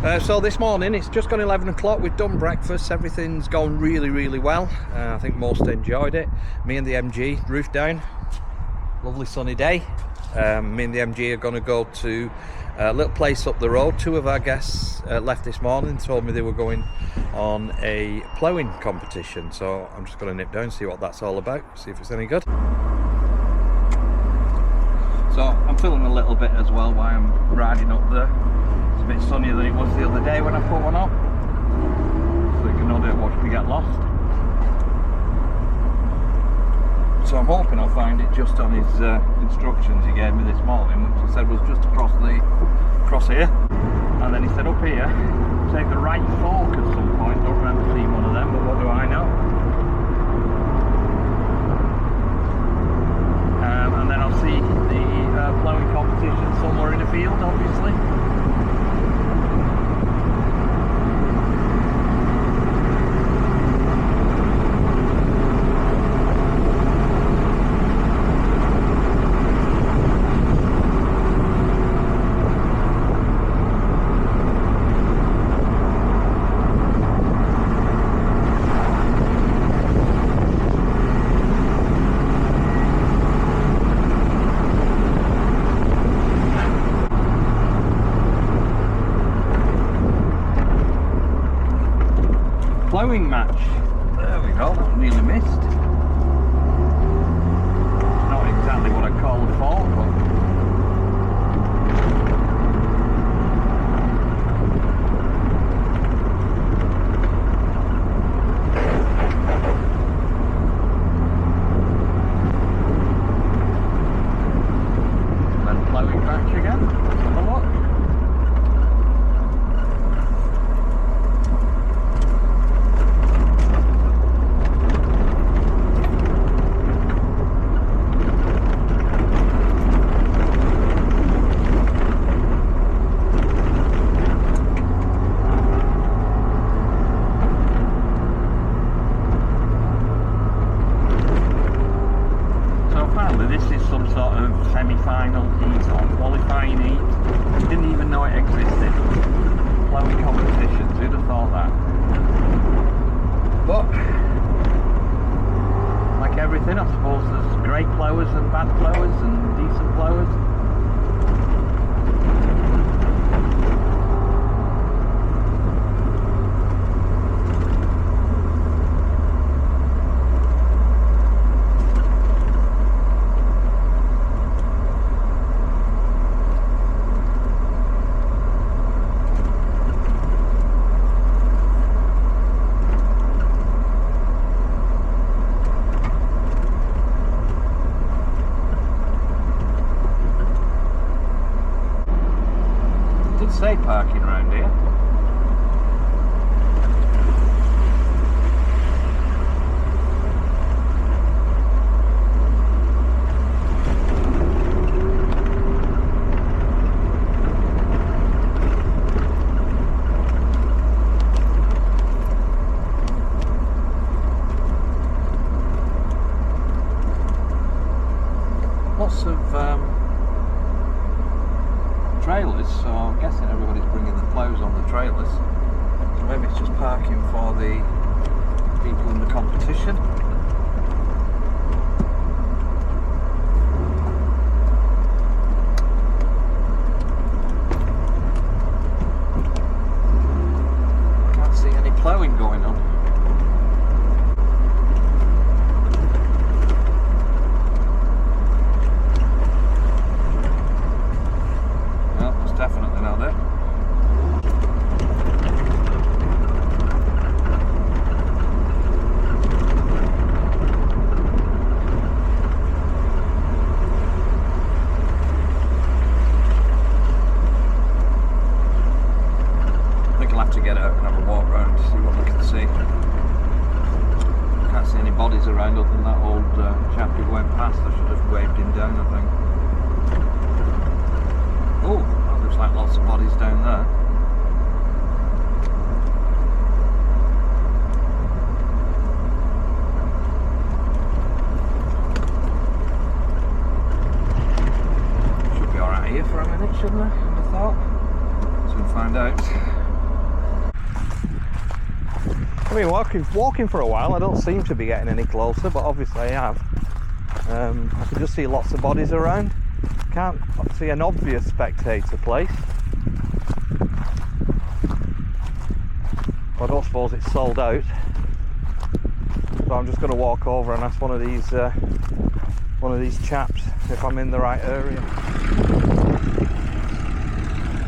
So this morning it's just gone 11 o'clock. We've done breakfast, everything's gone really well. I think most enjoyed it. Me and the MG, roof down, lovely sunny day. Me and the MG are going to go to a little place up the road. Two of our guests left this morning, told me they were going on a ploughing competition, so I'm just going to nip down, see what that's all about, see if it's any good. So I'm feeling a little bit as well while I'm riding up there. It's a bit sunnier than it was the other day when I put one up, so you can no doubt watch me get lost. So I'm hoping I'll find it just on his instructions he gave me this morning, which he said was just across here. And then he said up here, take the right fork at some point. Don't remember seeing one of them, but what do I know? And then I'll see the ploughing competition somewhere in a field, obviously. Ploughing match. There we go, that one nearly missed. Not exactly what I call a fork, but then ploughing match again. Let's have a look. This is some sort of semi-final heat or qualifying heat. Didn't even know it existed. Ploughing competitions, who'd have thought that? But like everything, I suppose there's great ploughers and bad ploughers and decent ploughers. Say parking around here. Lots of trailers, so I'm guessing everybody's bringing the ploughs on the trailers, so maybe it's just parking for the people in the competition. Can't see any ploughing going on. Definitely not there. I think I'll have to get out and have a walk around to see what we can see. Can't see any bodies around other than that old chap who went past. I should have waved him down, I think. Oh! Looks like lots of bodies down there. Should be alright here for a minute, shouldn't I? I'd have thought. Soon find out. I mean, walking for a while, I don't seem to be getting any closer, but obviously I have. I can just see lots of bodies around. Can't see an obvious spectator place. I don't suppose it's sold out. So I'm just going to walk over and ask one of these chaps if I'm in the right area.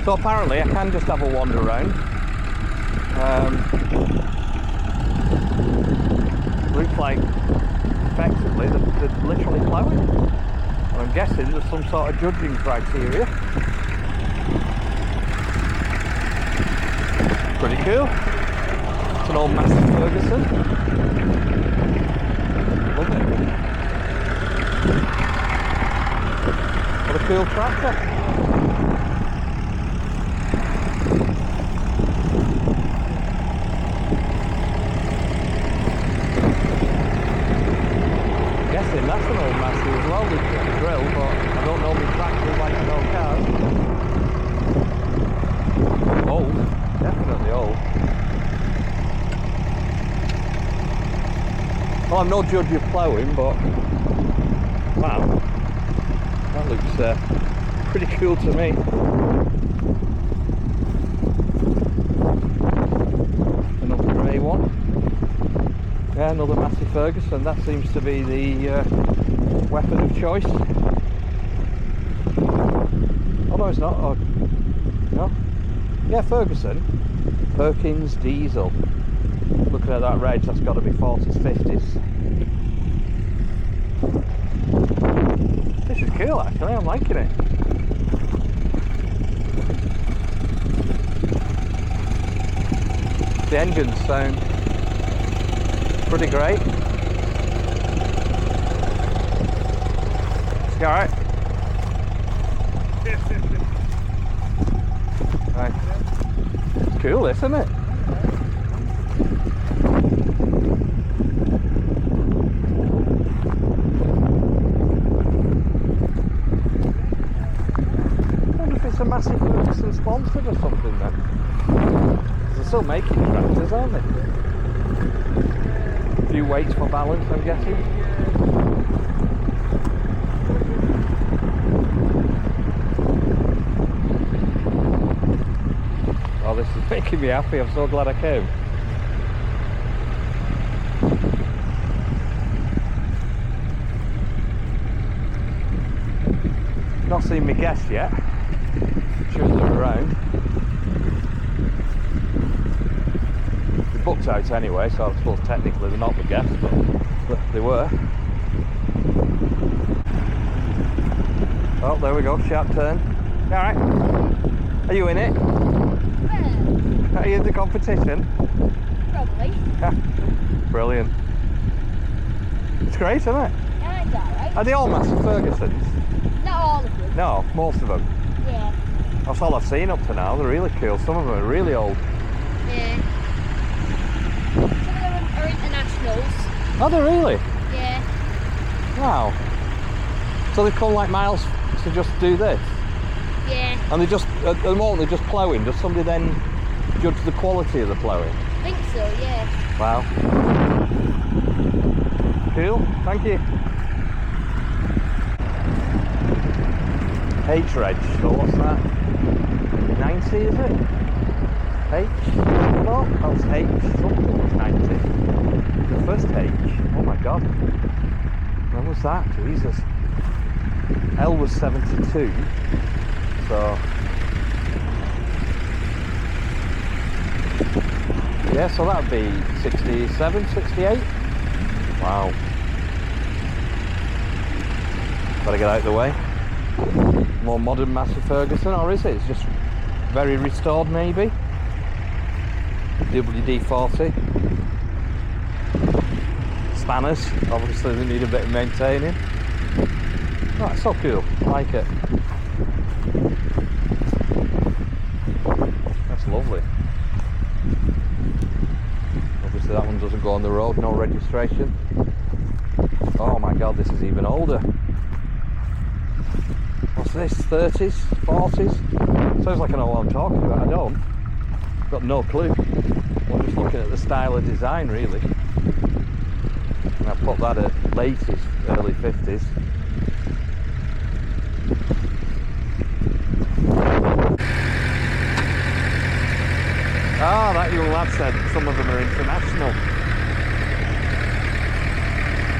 So apparently I can just have a wander around. Looks like effectively they're literally ploughing. And I'm guessing there's some sort of judging criteria. Pretty cool. It's an old Massey Ferguson. Love it. What a cool tractor. Guessing that's an old Massey as well, with a drill, but I don't know my tractors like I know cars. Old, definitely old. Well, I'm no judge of ploughing, but wow, that looks pretty cool to me. Another grey one. Yeah, another Massey Ferguson. That seems to be the weapon of choice. Oh no, it's not. Oh, no. Yeah, Ferguson. Perkins diesel. Looking at that reg, that's got to be 40s, 50s. This is cool actually, I'm liking it. The engines sound pretty great. It's alright. Right. It's cool, isn't it? A Massey Ferguson sponsored or something then. They're still making tractors, aren't they? A few weights for balance, I'm guessing. Oh, this is making me happy. I'm so glad I came. Not seen my guests yet. Sure they're around. They booked out anyway, so I suppose technically they're not the guests, but they were. Oh, there we go, sharp turn. Alright. Are you in it? Yeah. Are you in the competition? Probably. Brilliant. It's great, isn't it? Yeah, it's alright. Are they all Massey Fergusons? Not all of them. No, most of them. Yeah. That's all I've seen up to now. They're really cool. Some of them are really old. Yeah. Some of them are internationals. Oh, they really? Yeah. Wow. So they come like miles to just do this? Yeah. And they just, at the moment they're just ploughing. Does somebody then judge the quality of the ploughing? I think so, yeah. Wow. Cool, thank you. H-reg, so what's that? 90 is it? H? No, that was H, something was 90. The first H, oh my god. When was that? Jesus. L was 72, so... yeah, so that'd be 67, 68. Wow. Better get out of the way. More modern Massey Ferguson, or is it? It's just very restored maybe. WD-40. Spanners, obviously they need a bit of maintaining. Oh, it's so cool, I like it. That's lovely. Obviously that one doesn't go on the road, no registration. Oh my god, this is even older. What's this, 30s, 40s? Sounds like I know what I'm talking about, I don't. Got no clue. we're just looking at the style of design really. And I put that at latest early 50s. Ah, that young lad said some of them are international.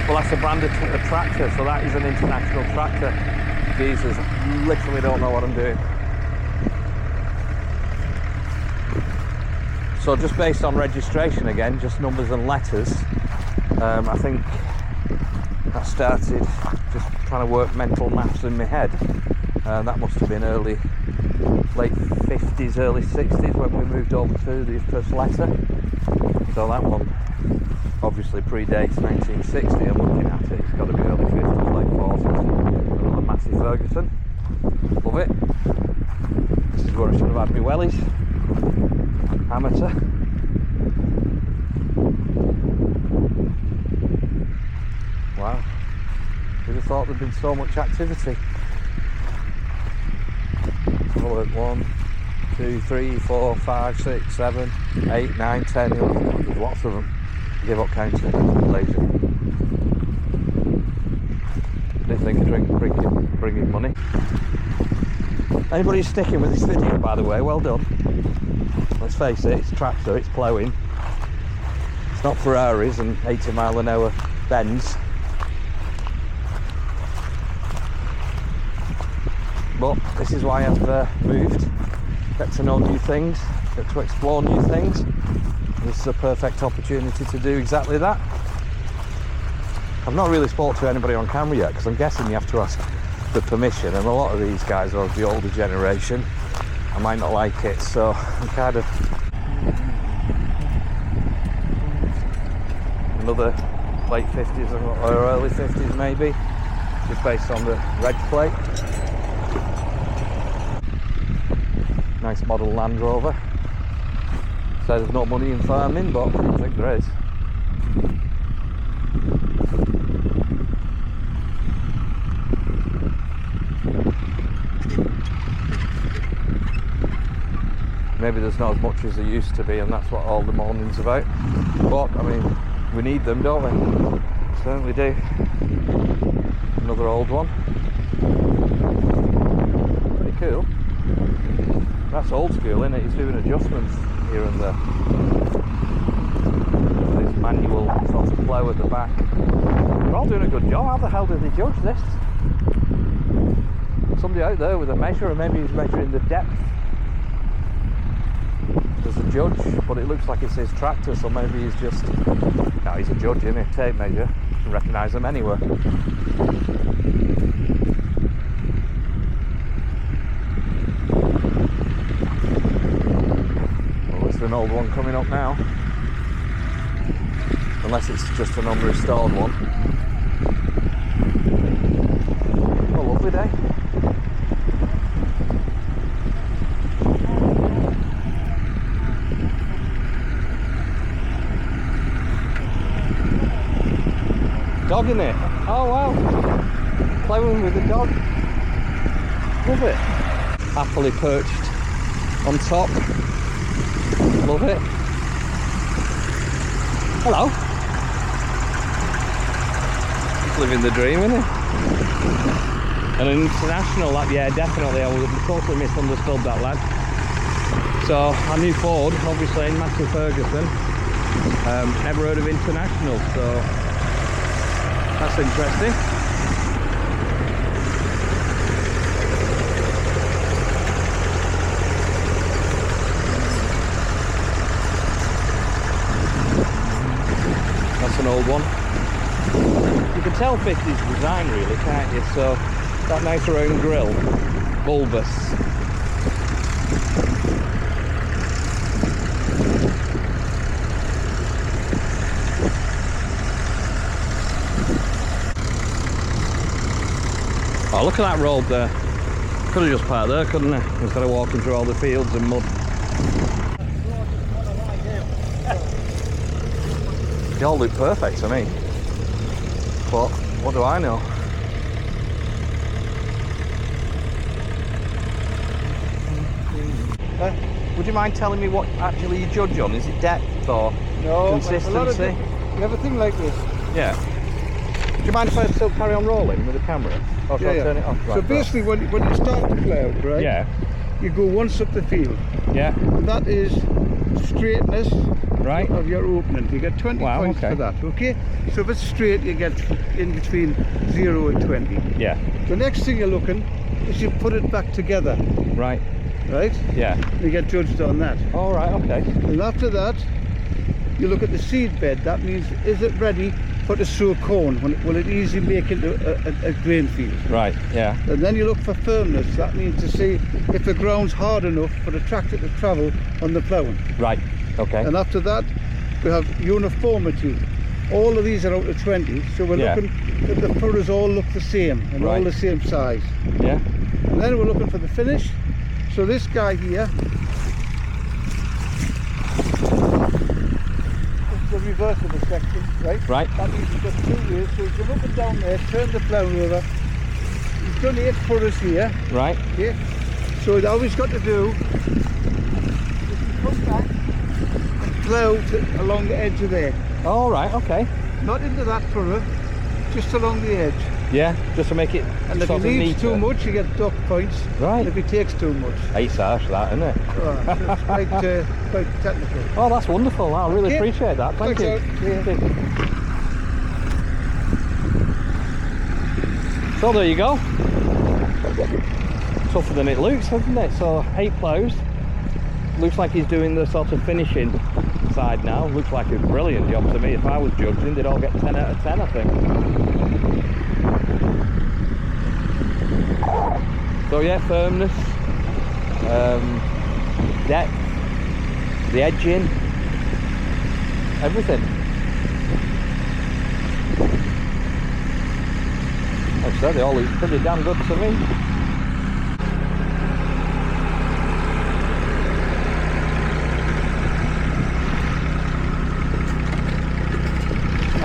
Well, that's a brand of tractor, so that is an international tractor. Jesus, I literally don't know what I'm doing. So just based on registration again, just numbers and letters, I think I started just trying to work mental maths in my head. That must have been late 50s, early 60s when we moved over to the first letter. So that one obviously predates 1960. I'm looking at it, it's got to be early 50s, late 40s. Another massive Ferguson. Love it. This is where I should have had my wellies. Amateur. Wow. Who'd have thought there'd been so much activity? Oh, look, 1, 2, 3, 4, 5, 6, 7, 8, 9, 10, 11. There's lots of them. I give up counting. Lazy. Didn't think of bringing money. Anybody who's sticking with this video, by the way, well done. Let's face it, it's tractor, it's ploughing. It's not Ferraris and 80 mile an hour bends. But this is why I've moved. Get to know new things, get to explore new things. This is a perfect opportunity to do exactly that. I've not really spoke to anybody on camera yet because I'm guessing you have to ask for permission, and a lot of these guys are of the older generation. I might not like it, so I'm kind of another late 50s or early 50s maybe, just based on the reg plate. Nice model Land Rover. So there's no money in farming, but I think there is. Maybe there's not as much as there used to be, and that's what all the mourning's about. But I mean, we need them, don't we? Certainly do. Another old one. Pretty cool. That's old school, isn't it? He's doing adjustments here and there. This manual sort of plough at the back. They're all doing a good job. How the hell did they judge this? Somebody out there with a measure, or maybe he's measuring the depth. There's a judge, but it looks like it says tractor, so maybe he's just... No, he's a judge, isn't he? Tape measure. You can recognise them anywhere. An old one coming up now, unless it's just an unrestored one. Oh, lovely day. Dog in it. Oh wow, ploughing with the dog. Love it. Happily perched on top. Love it. Hello. Living the dream, isn't it? And an international lad, yeah, definitely. I was totally misunderstood that lad. So I knew Ford, obviously, in Matthew Ferguson. Never heard of international, so that's interesting. An old one. You can tell 50s design really, can't you? So that nice round grille, bulbous. Oh, look at that road there. Could have just parked there, couldn't I? Instead of walking through all the fields and mud. They all look perfect to me, but what do I know? Would you mind telling me what actually you judge on? Is it depth or No, consistency? You have a thing like this. Yeah. Do you mind if I still carry on rolling with the camera? Or shall I turn it off? So Right, basically, when you start to plough, right? Yeah. You go once up the field. Yeah. And that is straightness Right. of your opening. You get 20 points okay. for that. Okay. So if it's straight, you get in between 0 and 20. Yeah. The next thing you're looking is you put it back together. Right. Right. Yeah. You get judged on that. All right. Okay. And after that, you look at the seed bed. That means, is it ready for the sow corn? Will it easily make into a grain field? Right. Yeah. And then you look for firmness. That means to see if the ground's hard enough for the tractor to travel on the ploughing. Right. Okay. And after that, we have uniformity. All of these are out of 20, so we're looking that the furrows all look the same and all the same size. Yeah. And then we're looking for the finish. So this guy here, the reverse of the section, right? Right. That means you've got 2 wheels, so if you look it down there, turn the plough over. You've done 8 furrows here. Right. Okay. So all we've got to do is to come back and plough along the edge of there. All right. Okay. Not into that furrow, just along the edge. Yeah. Just to make it And if he sort of leaves neater. too much, you get dock points. Right. And if he takes too much. It's harsh, that, isn't it? Right. So it's quite technical. Oh, that's wonderful. I really Okay. appreciate that. Thank you. Thanks, yeah. Thank you. So there you go. Tougher than it looks, hasn't it? So 8 ploughs. Looks like he's doing the sort of finishing side now. Looks like a brilliant job to me. If I was judging, they'd all get 10 out of 10, I think. So yeah, firmness, depth, the edging, everything. Like I said, they all look pretty damn good to me.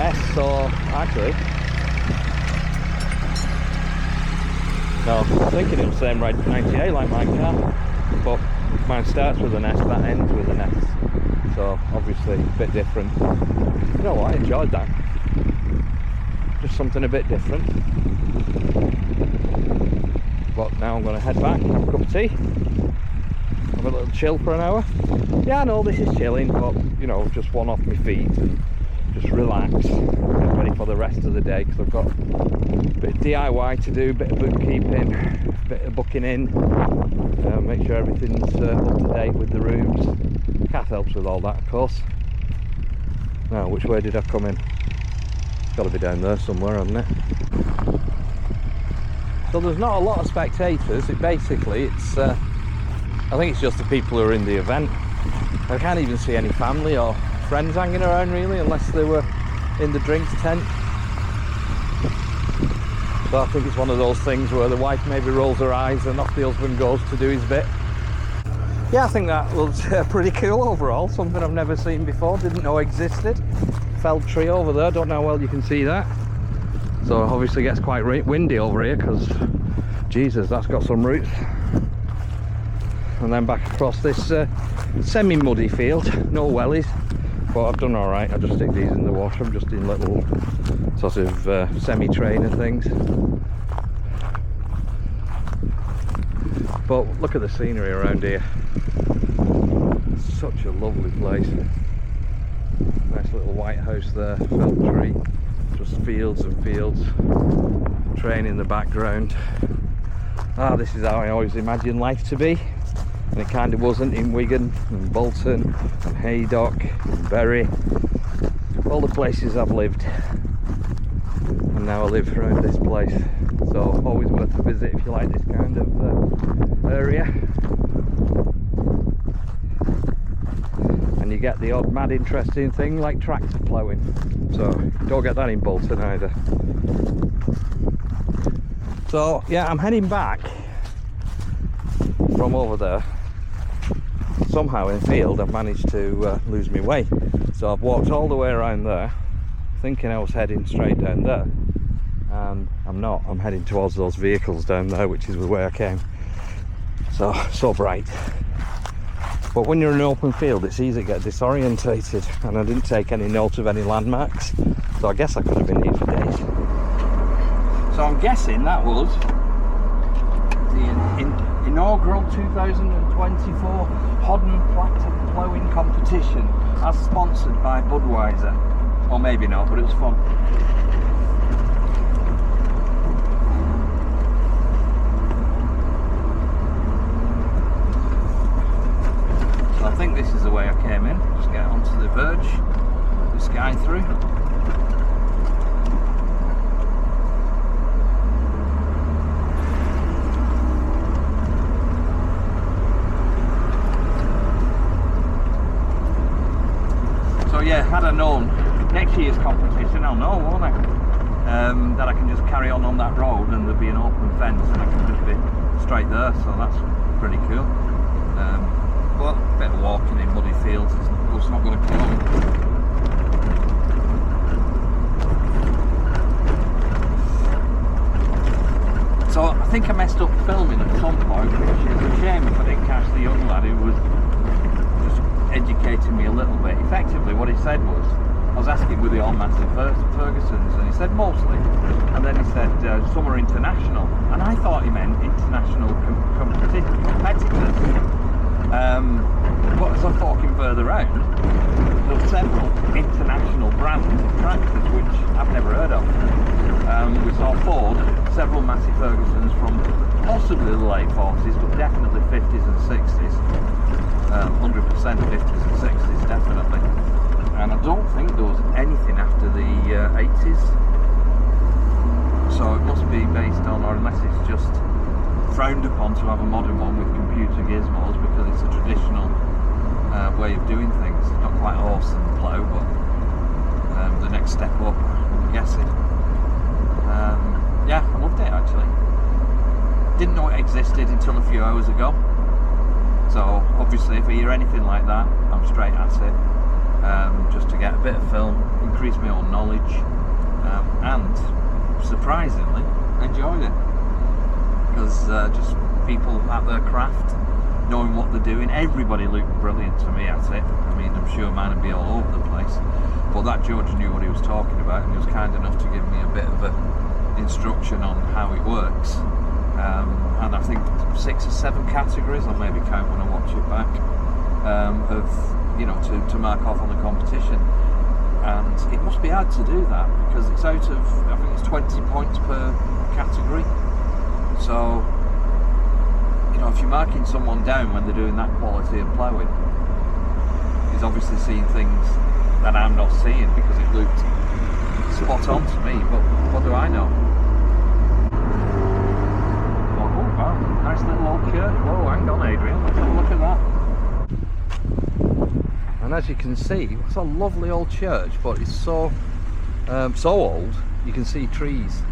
S, or actually, no, I'm thinking it'll say right 98 like my car, but mine starts with an S, that ends with an S, so obviously a bit different. You know what, I enjoyed that. Just something a bit different. But now I'm going to head back, have a cup of tea, have a little chill for an hour. Yeah, I know this is chilling, but you know, just one off my feet and just relax, get ready for the rest of the day, because I've got a bit of DIY to do, a bit of bookkeeping, a bit of booking in, make sure everything's up to date with the rooms. Kath helps with all that, of course. Now, which way did I come in? It's got to be down there somewhere, hasn't it? So there's not a lot of spectators. It's I think it's just the people who are in the event. I can't even see any family or friends hanging around really, unless they were in the drinks tent. So I think it's one of those things where the wife maybe rolls her eyes and off the husband goes to do his bit. Yeah, I think that was pretty cool overall. Something I've never seen before, didn't know existed. Felled tree over there, don't know how well you can see that. So it obviously gets quite windy over here, because Jesus, that's got some roots. And then back across this semi-muddy field, no wellies, but I've done all right. I just stick these in the water. I'm just in little sort of semi-trainer things. But look at the scenery around here. Such a lovely place. Nice little white house there, felled tree, just fields and fields, train in the background. Ah, this is how I always imagined life to be. And it kind of wasn't in Wigan and Bolton and Haydock and Bury, all the places I've lived, and now I live around this place. So always worth a visit if you like this kind of area. And you get the odd mad interesting thing like tractor ploughing, so you don't get that in Bolton either. So yeah, I'm heading back from over there. Somehow in field I've managed to lose my way, so I've walked all the way around there thinking I was heading straight down there, and I'm not. I'm heading towards those vehicles down there, which is the way I came. So bright. But when you're in an open field, it's easy to get disorientated, and I didn't take any note of any landmarks, so I guess I could have been here for days. So I'm guessing that was the inaugural 2024 Hoddom Ploughing competition, as sponsored by Budweiser. Or maybe not, but it was fun. So I think this is the way I came in. Just get onto the verge, this guy through. So yeah, had I known next year's competition, I'll know, won't I? That I can just carry on that road and there'll be an open fence and I can just be straight there, so that's pretty cool. But a bit of walking in muddy fields, it's not going to kill me. So I think I messed up filming at some point, which is a shame if I didn't catch the young lad who was just educating me a little bit. Effectively what he said was, I was asking were they all Massey Fergusons, and he said mostly, and then he said some are international, and I thought he meant international competitors. But as I'm talking further out, there are several international brands of tractors which I've never heard of. We saw Ford, several Massey Fergusons from possibly the late 40s, but definitely 50s and 60s. 100% 50s and 60s, definitely. And I don't think there was anything after the 80s. So it must be based on, or unless it's just frowned upon to have a modern one with computer gizmos, because it's a traditional way of doing things. Not quite horse and plough, but the next step up, I'm guessing. Yeah, I loved it actually. Didn't know it existed until a few hours ago. So obviously if I hear anything like that, I'm straight at it. Just to get a bit of film, increase my own knowledge, and surprisingly enjoyed it. Because just people at their craft, knowing what they're doing. Everybody looked brilliant to me at it. I mean, I'm sure mine would be all over the place, but that George knew what he was talking about, and he was kind enough to give me a bit of a instruction on how it works. And I think 6 or 7 categories, I'll maybe count when I watch it back, of, you know, to mark off on the competition. And it must be hard to do that because it's out of, I think it's 20 points per category. So, you know, if you're marking someone down when they're doing that quality of ploughing, he's obviously seeing things that I'm not seeing because it looked spot on to me, but what do I know? Oh wow, nice little old church. Whoa, hang on Adrian, let's have a look at that. And as you can see, it's a lovely old church, but it's so old, you can see trees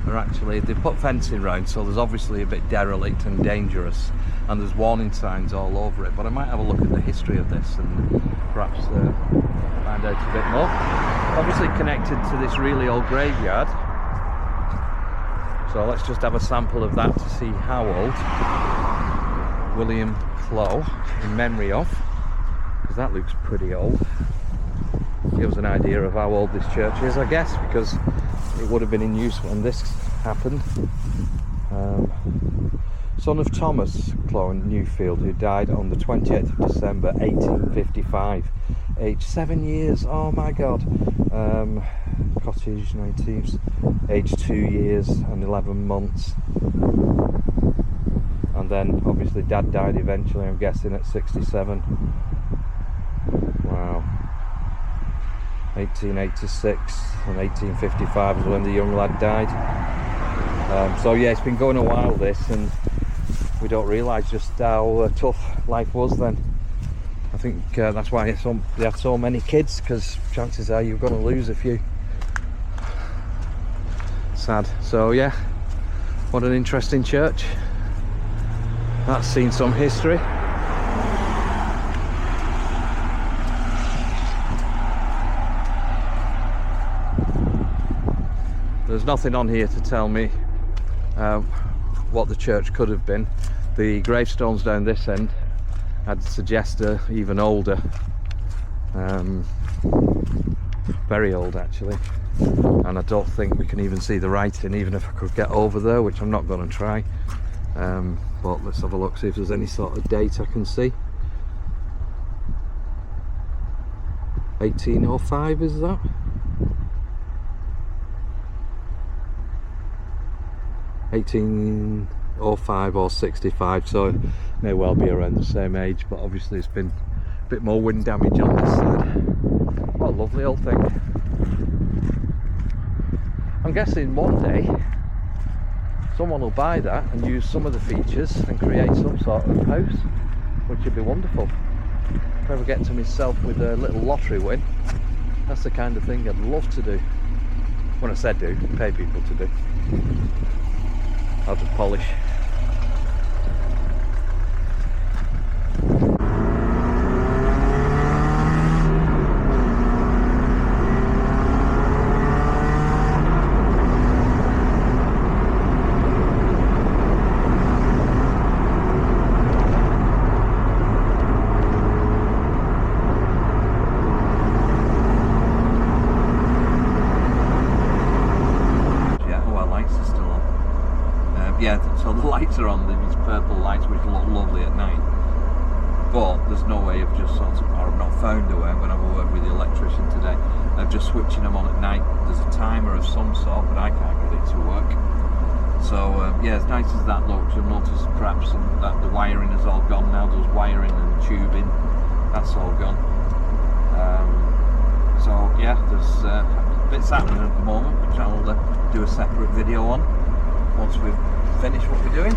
are actually, they put fencing round, so there's obviously a bit derelict and dangerous, and there's warning signs all over it. But I might have a look at the history of this and perhaps find out a bit more. Obviously connected to this really old graveyard, so let's just have a sample of that to see how old William Clough, in memory of, because that looks pretty old. Gives an idea of how old this church is, I guess, because it would have been in use when this happened. Son of Thomas Clough in Newfield, who died on the 28th of December 1855, aged 7 years. Oh my god. Cottage 19th, aged 2 years and 11 months. And then obviously dad died eventually, I'm guessing at 67. Wow. 1886 and 1855 is when the young lad died. So yeah, it's been going a while this, and we don't realise just how tough life was then. I think that's why they had so many kids, because chances are you're going to lose a few. Sad. So yeah, what an interesting church. That's seen some history. There's nothing on here to tell me what the church could have been. The gravestones down this end I'd suggest even older, very old actually, and I don't think we can even see the writing, even if I could get over there, which I'm not going to try. But let's have a look, see if there's any sort of date I can see. 1805 is that? 1805 or 65, so it may well be around the same age, but obviously it's been a bit more wind damage on this side. What a lovely old thing. I'm guessing one day someone will buy that and use some of the features and create some sort of house, which would be wonderful. If I ever get to myself with a little lottery win, that's the kind of thing I'd love to do. When I said do, pay people to do. I'll just polish. Yeah, so the lights are on, these purple lights which look lovely at night, but there's no way of just sort of, or I've not found a way, I'm going to have a word with the electrician today, of just switching them on at night. There's a timer of some sort, but I can't get it to work. So yeah, as nice as that looks, you'll notice perhaps that the wiring is all gone now. There's wiring and tubing, that's all gone. So yeah, there's bits happening at the moment, which I'll do a separate video on once we've finish what we're doing.